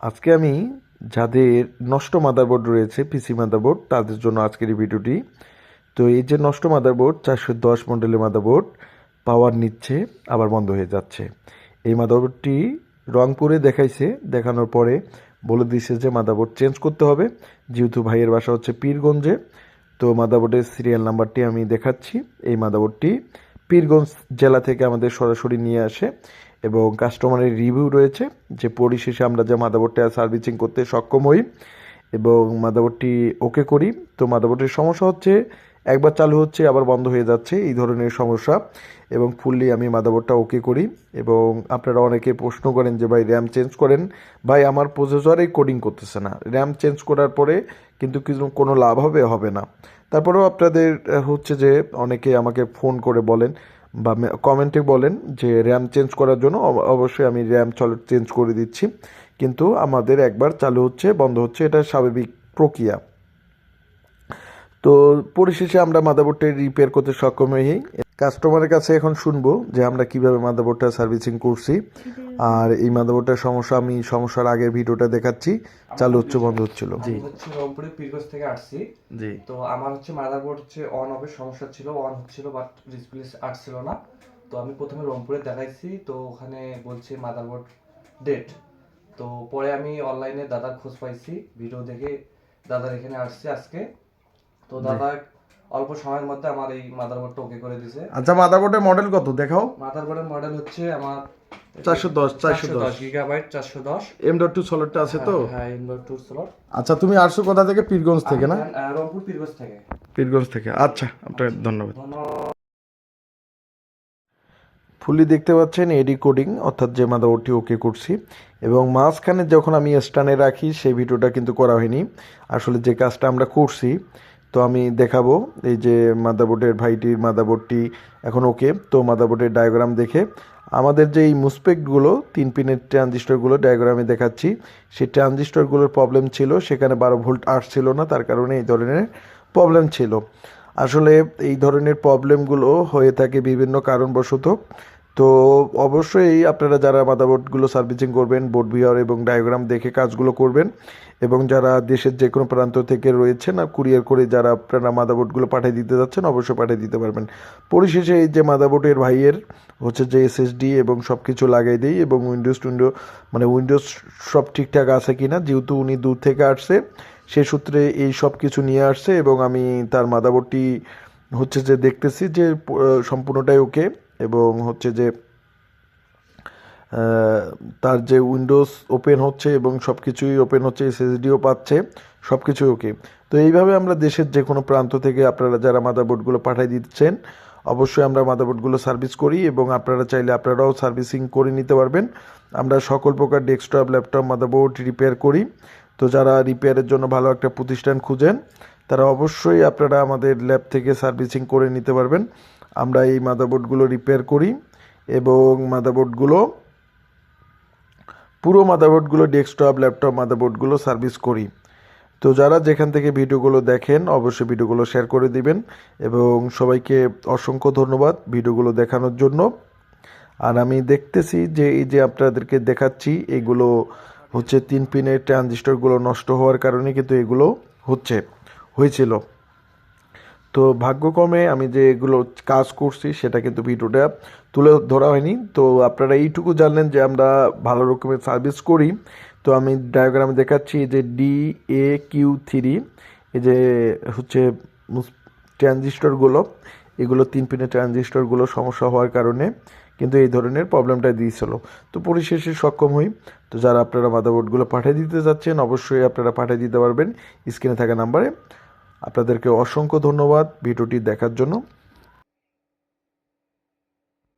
আজকে আমি যাদের নষ্ট মাদারবোর্ড রয়েছে পিসি মাদারবোর্ড তাদের জন্য আজকের এই ভিডিওটি। তো এই যে নষ্ট মাদারবোর্ড 410 মডেলের মাদারবোর্ড পাওয়ার নিচ্ছে আবার বন্ধ হয়ে যাচ্ছে। এই মাদারবোর্ডটি রংপুরে দেখাইছে, দেখানোর পরে বলে দিছে যে মাদারবোর্ড চেঞ্জ করতে হবে, যেহেতু ভাইয়ের বাসা হচ্ছে পীরগঞ্জে। তো মাদারবোর্ডের সিরিয়াল নাম্বারটি আমি দেখাচ্ছি। এই মাদারবোর্ডটি পীরগঞ্জ জেলা থেকে আমাদের সরাসরি নিয়ে আসে এবং কাস্টমারের রিভিউ রয়েছে যে পরিশেষে আমরা যে মাদারবোর্ডটা সার্ভিসিং করতে সক্ষম হই এবং মাদারবোর্ডটি ওকে করি। তো মাদারবোর্ডের সমস্যা হচ্ছে একবার চালু হচ্ছে আবার বন্ধ হয়ে যাচ্ছে, এই ধরনের সমস্যা। এবং ফুললি আমি মাদারবোর্ডটা ওকে করি। এবং আপনারা অনেকে প্রশ্ন করেন যে ভাই র্যাম চেঞ্জ করেন, ভাই আমার প্রসেসরেই কোডিং করতেছে না, র্যাম চেঞ্জ করার পরে কিন্তু কিছু কোনো লাভ হবে না। তারপরেও আপনাদের হচ্ছে যে অনেকে আমাকে ফোন করে বলেন বা কমেন্টে বলেন যে র্যাম চেঞ্জ করার জন্য অবশ্যই আমি র্যাম চেঞ্জ করে দিচ্ছি, কিন্তু আমাদের একবার চালু হচ্ছে বন্ধ হচ্ছে, এটা স্বাভাবিক প্রক্রিয়া। তো পরিশেষে আমরা মাদারবোর্ডটা রিপেয়ার করতে সক্ষম হই। কাস্টমারের কাছে এখন শুনবো যে আমরা কিভাবে মাদারবোর্ডটা সার্ভিসিং করছি। আর এই মাদারবোর্ডটার সমস্যার আগের ভিডিওটা দেখাচ্ছি, চালু হচ্ছে বন্ধ হচ্ছিল। জি হচ্ছে রংপুরের পীরগঞ্জ থেকে আসছি। জি, তো আমার হচ্ছে মাদারবোর্ড হচ্ছে অন অফের সমস্যা ছিল, অন হচ্ছিল বাট ডিসপ্লে আসছিল না। তো আমি প্রথমে রংপুরে দেখাইছি, তো ওখানে বলছে মাদারবোর্ড ডেট। তো পরে আমি অনলাইনে দাদার খোঁজ পাইছি, ভিডিও দেখে দাদার এখানে আসছি আজকে। তো দাদা অল্প সময়ের মধ্যে আমার এই মাদারবোর্ডটা ওকে করে দিয়েছে। আচ্ছা, মাদারবোর্ডের মডেল কত দেখাও? মাদারবোর্ডের মডেল হচ্ছে আমার 410 গিগাবাইট 410 M.2 সলিডটা আছে তো? হ্যাঁ ইনভার্ট টু স্লট। আচ্ছা, তুমি আসছো কোথা থেকে? পীরগঞ্জ থেকে না? রংপুর পীরগঞ্জ থেকে। পীরগঞ্জ থেকে, আচ্ছা, আপনাকে ধন্যবাদ। ধন্যবাদ। ফুলি দেখতে পাচ্ছেন এডি কোডিং, অর্থাৎ যে মাদারবোর্ডটি ওকে করছি। এবং মাঝখানে যখন আমি স্টানে রাখি সেই ভিডিওটা কিন্তু করা হয়নি। আসলে যে কাজটা আমরা করছি তো আমি দেখাবো। এই যে মাদারবোর্ডের ভাইটির মাদারবোর্ডটি এখন ওকে। তো মাদারবোর্ডের ডায়াগ্রাম দেখে আমাদের যে এই মুসপেক্টগুলো 3 পিনের ট্রানজিস্টরগুলো ডায়াগ্রামে দেখাচ্ছি, সেই ট্রানজিস্টরগুলোর প্রবলেম ছিল, সেখানে 12 ভোল্ট আসছিল না, তার কারণে এই ধরনের প্রবলেম ছিল। আসলে এই ধরনের প্রবলেমগুলো হয়ে থাকে বিভিন্ন কারণবশত। তো অবশ্যই আপনারা যারা মাদারবোর্ডগুলো সার্ভিসিং করবেন বোর্ড ভিউয়ার এবং ডায়াগ্রাম দেখে কাজগুলো করবেন। এবং যারা দেশের যে কোনো প্রান্ত থেকে রয়েছেন আর কুরিয়ার করে যারা আপনারা মাদারবোর্ডগুলো পাঠিয়ে দিতে যাচ্ছেন অবশ্যই পাঠিয়ে দিতে পারবেন। পরিশেষে এই যে মাদারবোর্ডের ভাইয়ের হচ্ছে যে এসএসডি এবং সব কিছু লাগাই দিই এবং উইন্ডোজ সব ঠিকঠাক আছে কিনা, যেহেতু উনি দূর থেকে আসছে সে সূত্রে এই সব কিছু নিয়ে আসছে এবং আমি তার মাদারবোর্ডটি হচ্ছে যে দেখতেছি যে সম্পূর্ণটাই ওকে। এবং হচ্ছে যে তার যে উইন্ডোজ ওপেন হচ্ছে এবং সব কিছুই ওপেন হচ্ছে, এসএসডিও পাচ্ছে, সব কিছুই ওকে। তো এইভাবে আমরা দেশের যে কোনো প্রান্ত থেকে আপনারা যারা মাদারবোর্ডগুলো পাঠিয়ে দিচ্ছেন অবশ্যই আমরা মাদারবোর্ডগুলো সার্ভিস করি এবং আপনারা চাইলে আপনারাও সার্ভিসিং করে নিতে পারবেন। আমরা সকল প্রকার ডেস্কটপ ল্যাপটপ মাদারবোর্ড রিপেয়ার করি। তো যারা রিপেয়ারের জন্য ভালো একটা প্রতিষ্ঠান খুঁজেন তারা অবশ্যই আপনারা আমাদের ল্যাব থেকে সার্ভিসিং করে নিতে পারবেন। আমরা এই মাদারবোর্ডগুলো রিপেয়ার করি এবং পুরো মাদারবোর্ডগুলো ডেস্কটপ ল্যাপটপ মাদারবোর্ডগুলো সার্ভিস করি। তো যারা যেখান থেকে ভিডিওগুলো দেখেন অবশ্যই ভিডিওগুলো শেয়ার করে দিবেন এবং সবাইকে অসংখ্য ধন্যবাদ ভিডিওগুলো দেখানোর জন্য। আর আমি দেখতেছি যে এই যে আপনাদেরকে দেখাচ্ছি এগুলো হচ্ছে 3 পিনের ট্রানজিস্টরগুলো নষ্ট হওয়ার কারণে কিন্তু এগুলো হয়েছিল। তো ভাগ্যক্রমে আমি যে এগুলো কাজ করছি সেটা কিন্তু ভিডিওটা তুলে ধরা হয়নি। তো আপনারা এইটুকু জানলেন যে আমরা ভালো রকমের সার্ভিস করি। তো আমি ডায়াগ্রামে দেখাচ্ছি যে DAQ3, এই যে হচ্ছে ট্রানজিস্টরগুলো, এগুলো 3 পিনের ট্রানজিস্টরগুলো সমস্যা হওয়ার কারণে কিন্তু এই ধরনের প্রবলেমটা দিয়েছিল। তো পরিশেষে সক্ষম হই। তো যারা আপনারা মাদারবোর্ডগুলো পাঠিয়ে দিতে যাচ্ছেন অবশ্যই আপনারা পাঠিয়ে দিতে পারবেন স্ক্রিনে থাকা নাম্বারে। আপনাদেরকে অসংখ্য ধন্যবাদ ভিডিওটি দেখার জন্য।